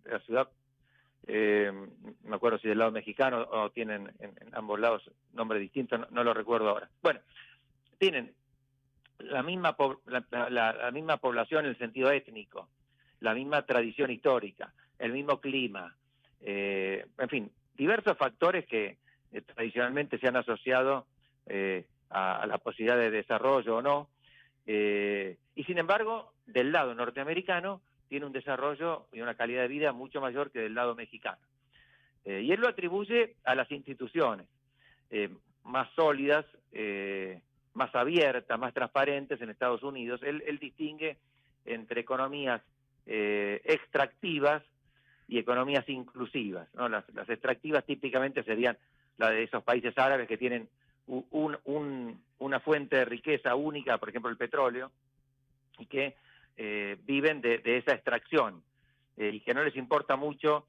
la ciudad, no me acuerdo si del lado mexicano o tienen en ambos lados nombres distintos, no lo recuerdo ahora. Bueno, tienen la misma población en el sentido étnico, la misma tradición histórica, el mismo clima, en fin, diversos factores que tradicionalmente se han asociado a la posibilidad de desarrollo o no, y sin embargo, del lado norteamericano tiene un desarrollo y una calidad de vida mucho mayor que del lado mexicano. Y él lo atribuye a las instituciones más sólidas, más abiertas, más transparentes en Estados Unidos. Él distingue entre economías extractivas y economías inclusivas, ¿no? Las extractivas típicamente serían las de esos países árabes que tienen una fuente de riqueza única, por ejemplo el petróleo, y que viven de esa extracción, y que no les importa mucho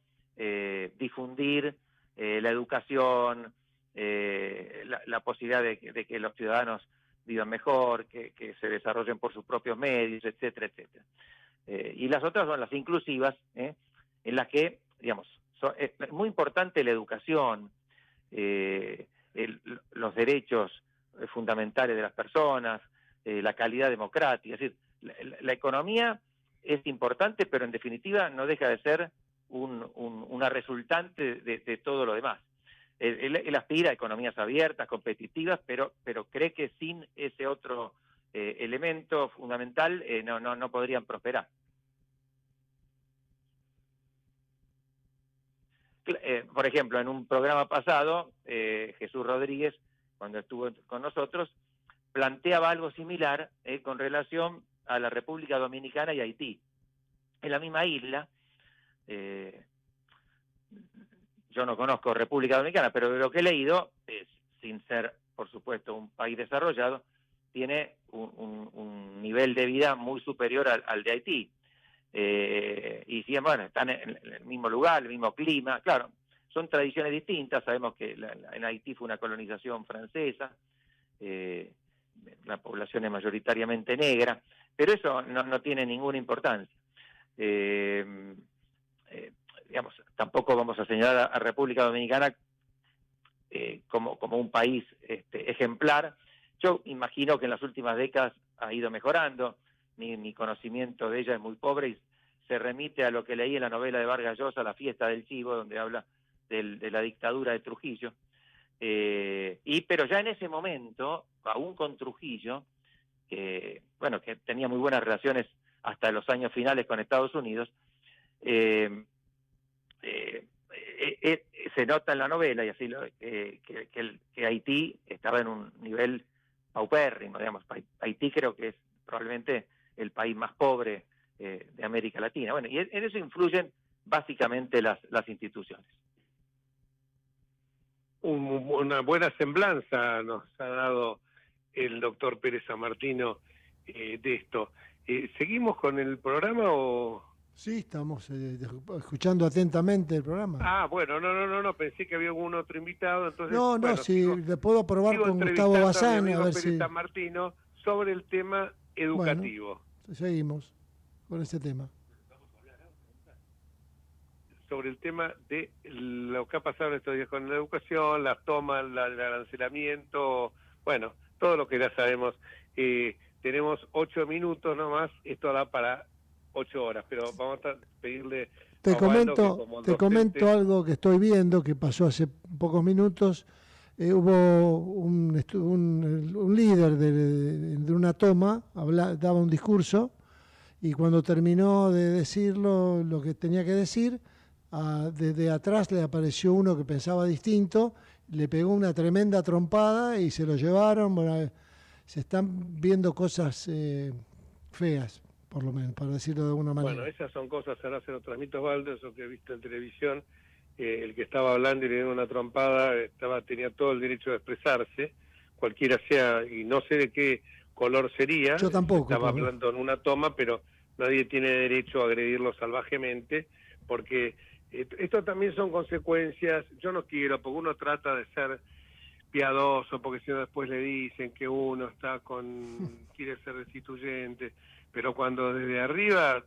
difundir la educación, la posibilidad de que los ciudadanos vivan mejor, que se desarrollen por sus propios medios, etcétera, etcétera. Y las otras son las inclusivas, en las que, digamos, es muy importante la educación, los derechos fundamentales de las personas, la calidad democrática. Es decir, la economía es importante, pero en definitiva no deja de ser una resultante de todo lo demás. Él aspira a economías abiertas, competitivas, pero cree que sin ese otro elemento fundamental no podrían prosperar. Por ejemplo, en un programa pasado, Jesús Rodríguez, cuando estuvo con nosotros, planteaba algo similar con relación a la República Dominicana y Haití. En la misma isla, yo no conozco República Dominicana, pero de lo que he leído, sin ser, por supuesto, un país desarrollado, tiene un nivel de vida muy superior al de Haití. Y sí, bueno, están en el mismo lugar, el mismo clima, claro, son tradiciones distintas. Sabemos que en Haití fue una colonización francesa, la población es mayoritariamente negra, pero eso no tiene ninguna importancia. Digamos, tampoco vamos a señalar a República Dominicana como un país ejemplar. Yo imagino que en las últimas décadas ha ido mejorando. Mi conocimiento de ella es muy pobre y se remite a lo que leí en la novela de Vargas Llosa, La fiesta del chivo, donde habla de la dictadura de Trujillo. Pero ya en ese momento, aún con Trujillo, que tenía muy buenas relaciones hasta los años finales con Estados Unidos, se nota en la novela, y así que Haití estaba en un nivel paupérrimo, digamos. Haití creo que es probablemente el país más pobre de América Latina. Bueno, y en eso influyen básicamente las instituciones. Una buena semblanza nos ha dado el doctor Pérez Sammartino de esto. ¿Seguimos con el programa o...? Sí, estamos escuchando atentamente el programa. Ah, bueno, no, pensé que había algún otro invitado, entonces... No, sí, le puedo probar con Gustavo Bazán, a ver si... Sammartino sobre el tema educativo. Bueno, seguimos con ese tema. Sobre el tema de lo que ha pasado en estos días con la educación, las tomas, el arancelamiento, bueno, todo lo que ya sabemos. Tenemos 8 minutos nomás, esto da para 8 horas, pero vamos a pedirle... Te comento algo que estoy viendo, que pasó hace pocos minutos. Hubo un líder de una toma, daba un discurso, y cuando terminó de decirlo lo que tenía que decir, desde atrás le apareció uno que pensaba distinto, le pegó una tremenda trompada y se lo llevaron. Bueno, se están viendo cosas feas, por lo menos, para decirlo de alguna manera. Bueno, esas son cosas, ahora se lo transmito, Osvaldo, eso que he visto en televisión, el que estaba hablando y le dio una trompada tenía todo el derecho de expresarse, cualquiera sea, y no sé de qué color sería. Yo tampoco. Estaba hablando en una toma, pero nadie tiene derecho a agredirlo salvajemente, porque esto también son consecuencias. Yo no quiero, porque uno trata de ser piadoso, porque si no después le dicen que uno quiere ser destituyente, pero cuando desde arriba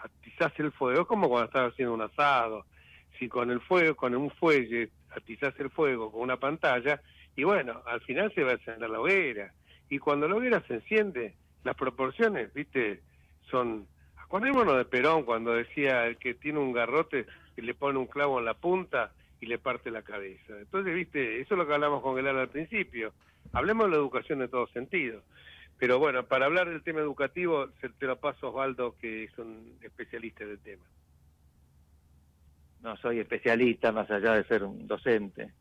atizás el fuego, es como cuando estás haciendo un asado. Si con un fuelle atizás el fuego con una pantalla, y bueno, al final se va a encender la hoguera. Y cuando la hoguera se enciende, las proporciones, ¿viste? Son... Acordémonos de Perón cuando decía el que tiene un garrote y le pone un clavo en la punta y le parte la cabeza. Entonces, ¿viste? Eso es lo que hablamos con Gelar al principio. Hablemos de la educación en todo sentido. Pero bueno, para hablar del tema educativo, te lo paso a Osvaldo, que es un especialista del tema. No soy especialista, más allá de ser un docente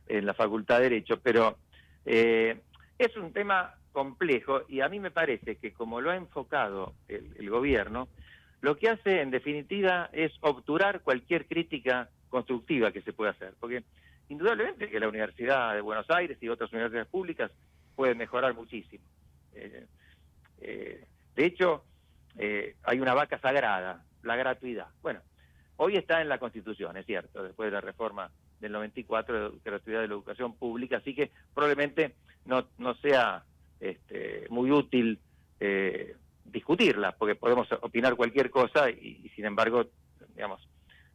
en la Facultad de Derecho, pero es un tema complejo, y a mí me parece que como lo ha enfocado el gobierno, lo que hace en definitiva es obturar cualquier crítica constructiva que se pueda hacer, porque indudablemente que la Universidad de Buenos Aires y otras universidades públicas pueden mejorar muchísimo. De hecho, hay una vaca sagrada, la gratuidad. Bueno, hoy está en la Constitución, es cierto, después de la reforma del 94 de gratuidad de la educación pública, así que probablemente no sea muy útil discutirla, porque podemos opinar cualquier cosa y sin embargo, digamos,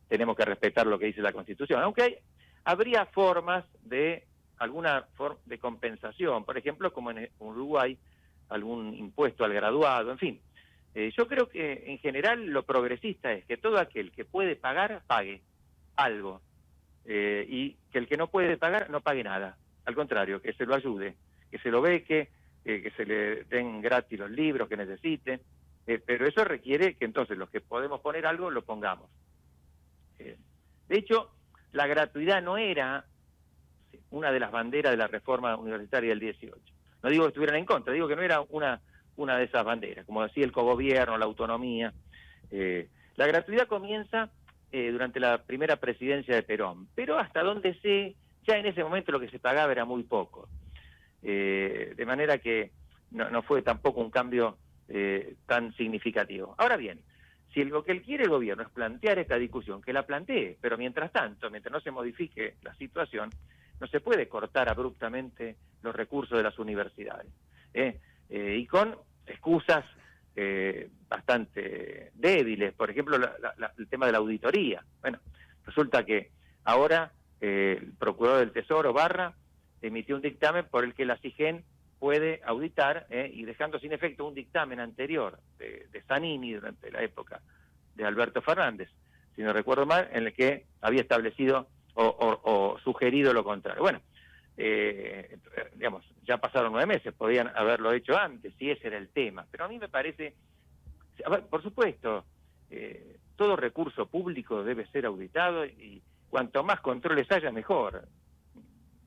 tenemos que respetar lo que dice la Constitución, aunque habría formas de alguna forma de compensación, por ejemplo, como en Uruguay, algún impuesto al graduado, en fin. Yo creo que en general lo progresista es que todo aquel que puede pagar, pague algo, y que el que no puede pagar, no pague nada. Al contrario, que se lo ayude, que se lo beque, que se le den gratis los libros que necesite, pero eso requiere que entonces los que podemos poner algo, lo pongamos. De hecho, la gratuidad no era una de las banderas de la reforma universitaria del 18. No digo que estuvieran en contra, digo que no era una de esas banderas, como decía el cogobierno, la autonomía. La gratuidad comienza durante la primera presidencia de Perón, pero hasta donde sé, ya en ese momento lo que se pagaba era muy poco. De manera que no fue tampoco un cambio tan significativo. Ahora bien, si lo que quiere el gobierno es plantear esta discusión, que la plantee, pero mientras tanto, mientras no se modifique la situación, no se puede cortar abruptamente los recursos de las universidades. Y con excusas bastante débiles, por ejemplo, el tema de la auditoría. Bueno, resulta que ahora el procurador del Tesoro, Barra, emitió un dictamen por el que la SIGEN puede auditar, y dejando sin efecto un dictamen anterior de Zanini durante la época de Alberto Fernández, si no recuerdo mal, en el que había establecido o sugerido lo contrario. Bueno, digamos, ya pasaron 9 meses, podían haberlo hecho antes, si ese era el tema, pero a mí me parece, a ver, por supuesto, todo recurso público debe ser auditado y cuanto más controles haya, mejor.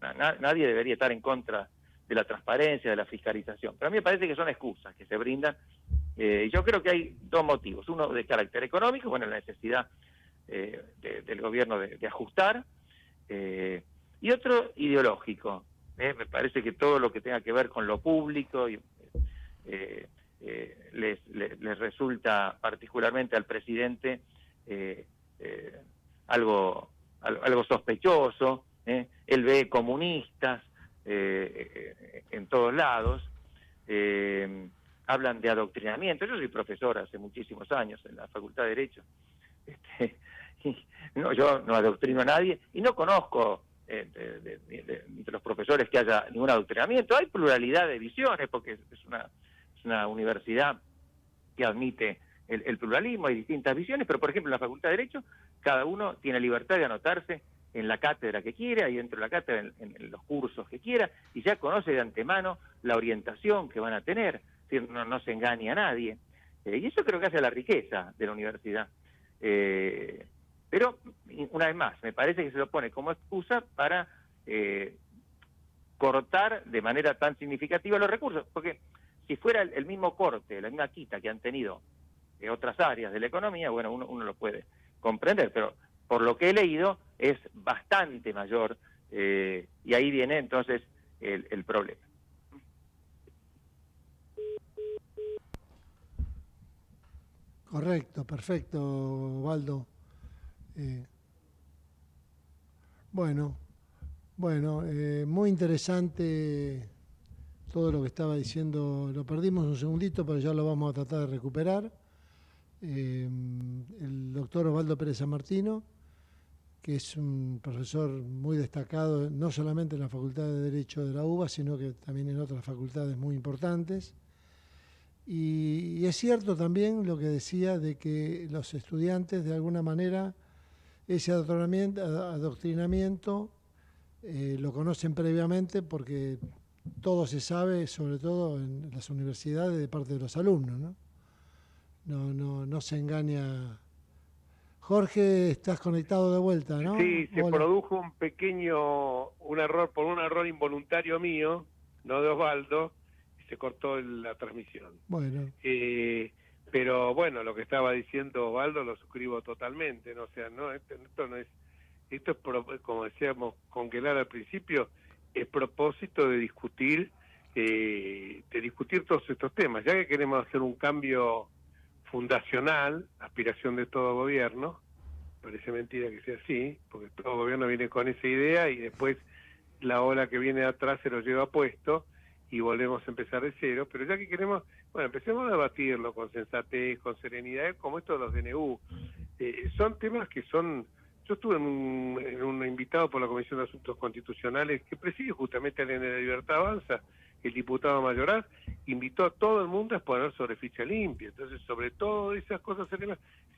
Nadie debería estar en contra de la transparencia, de la fiscalización, pero a mí me parece que son excusas que se brindan. Yo creo que hay 2 motivos, uno de carácter económico, bueno, la necesidad del gobierno de ajustar, y otro ideológico. Me parece que todo lo que tenga que ver con lo público les resulta particularmente al presidente algo sospechoso. Él ve comunistas en todos lados, hablan de adoctrinamiento. Yo soy profesor hace muchísimos años en la Facultad de Derecho. Yo no adoctrino a nadie y no conozco de los profesores que haya ningún adoctrinamiento. Hay pluralidad de visiones porque es una universidad que admite el pluralismo, hay distintas visiones, pero por ejemplo en la Facultad de Derecho cada uno tiene libertad de anotarse en la cátedra que quiera y dentro de la cátedra en los cursos que quiera y ya conoce de antemano la orientación que van a tener, es decir, no se engaña a nadie. Y eso creo que hace la riqueza de la universidad. Pero, una vez más, me parece que se lo pone como excusa para cortar de manera tan significativa los recursos, porque si fuera el mismo corte, la misma quita que han tenido otras áreas de la economía, bueno, uno lo puede comprender, pero por lo que he leído es bastante mayor, y ahí viene entonces el problema. Correcto, perfecto, Waldo. Bueno, muy interesante todo lo que estaba diciendo. Lo perdimos un segundito, pero ya lo vamos a tratar de recuperar. El doctor Osvaldo Pérez San Martino, que es un profesor muy destacado, no solamente en la Facultad de Derecho de la UBA, sino que también en otras facultades muy importantes. Y es cierto también lo que decía de que los estudiantes, de alguna manera, ese adoctrinamiento lo conocen previamente porque todo se sabe, sobre todo en las universidades, de parte de los alumnos, ¿no? No se engaña. Jorge, estás conectado de vuelta, ¿no? Sí, se Hola. produjo un error, por un error involuntario mío, no de Osvaldo, y se cortó la transmisión. Bueno. Pero bueno, lo que estaba diciendo Osvaldo lo suscribo totalmente, ¿no? O sea, esto no es esto es, como decíamos con Kelar al principio, es propósito de discutir todos estos temas, ya que queremos hacer un cambio fundacional, aspiración de todo gobierno. Parece mentira que sea así, porque todo gobierno viene con esa idea y después la ola que viene de atrás se lo lleva puesto y volvemos a empezar de cero, pero ya que queremos, bueno, empecemos a debatirlo con sensatez, con serenidad, como esto de los DNU. Son temas que son... Yo estuve en un invitado por la Comisión de Asuntos Constitucionales que preside justamente la Línea de Libertad Avanza, el diputado Mayoraz, invitó a todo el mundo a exponer sobre ficha limpia. Entonces, sobre todo esas cosas,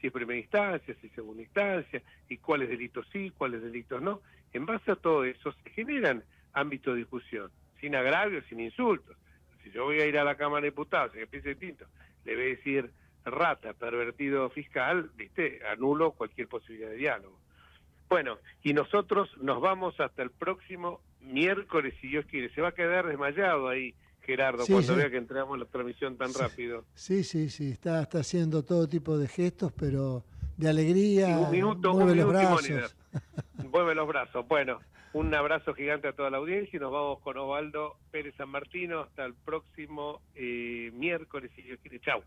si es primera instancia, si es segunda instancia, y cuáles delitos sí, cuáles delitos no. En base a todo eso se generan ámbitos de discusión, sin agravios, sin insultos. Si yo voy a ir a la Cámara de Diputados, que piense distinto, le voy a decir rata, pervertido fiscal, anulo cualquier posibilidad de diálogo. Bueno, y nosotros nos vamos hasta el próximo miércoles, si Dios quiere. Se va a quedar desmayado ahí, Gerardo, cuando vea que entramos en la transmisión tan rápido. Sí, está haciendo todo tipo de gestos, pero de alegría. Mueve los brazos. Mueve los brazos. Bueno, un abrazo gigante a toda la audiencia y nos vamos con Osvaldo Pérez San Martino hasta el próximo miércoles, si Dios quiere. Chau.